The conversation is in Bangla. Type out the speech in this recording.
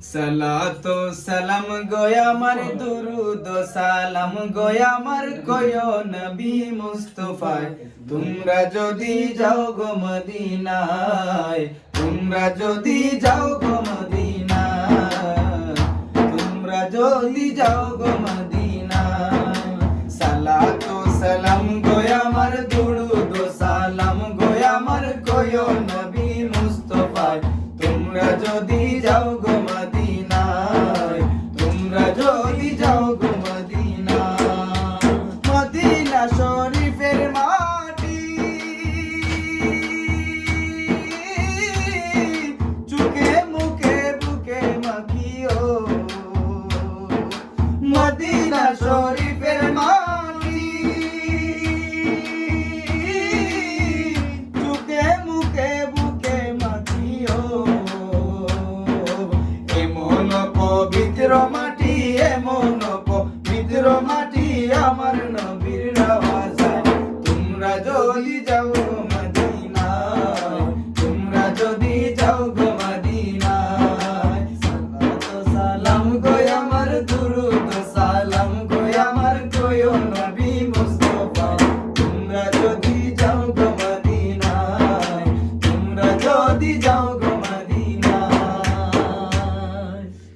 সালাতো সালাম গয়া আমার দুরুদ সালাম গয়া আমার কয় নবী মুস্তাফায় তোমরা যদি যাও গো মদিনায় তোমরা যদি যাও গো মদিনায় তোমরা যদি যাও গো মদিনায় সালাতো সালাম গয়া আমার দুরুদ সালাম গয়া আমার কয় নবী মুস্তাফায় তোমরা যদি যাও গো মদিনায় তোমরা যদি যাও গো মদিনা মদিনা শরীফের মাটি চোখে মুখে বুকে মাখিও মদিনা শরীফের মাটি চোখে মুখে বুকে মাখিও পবিত্র মাটি এমন পবিত্র মাটি আমার নবীর রওজা তোমরা যদি যাও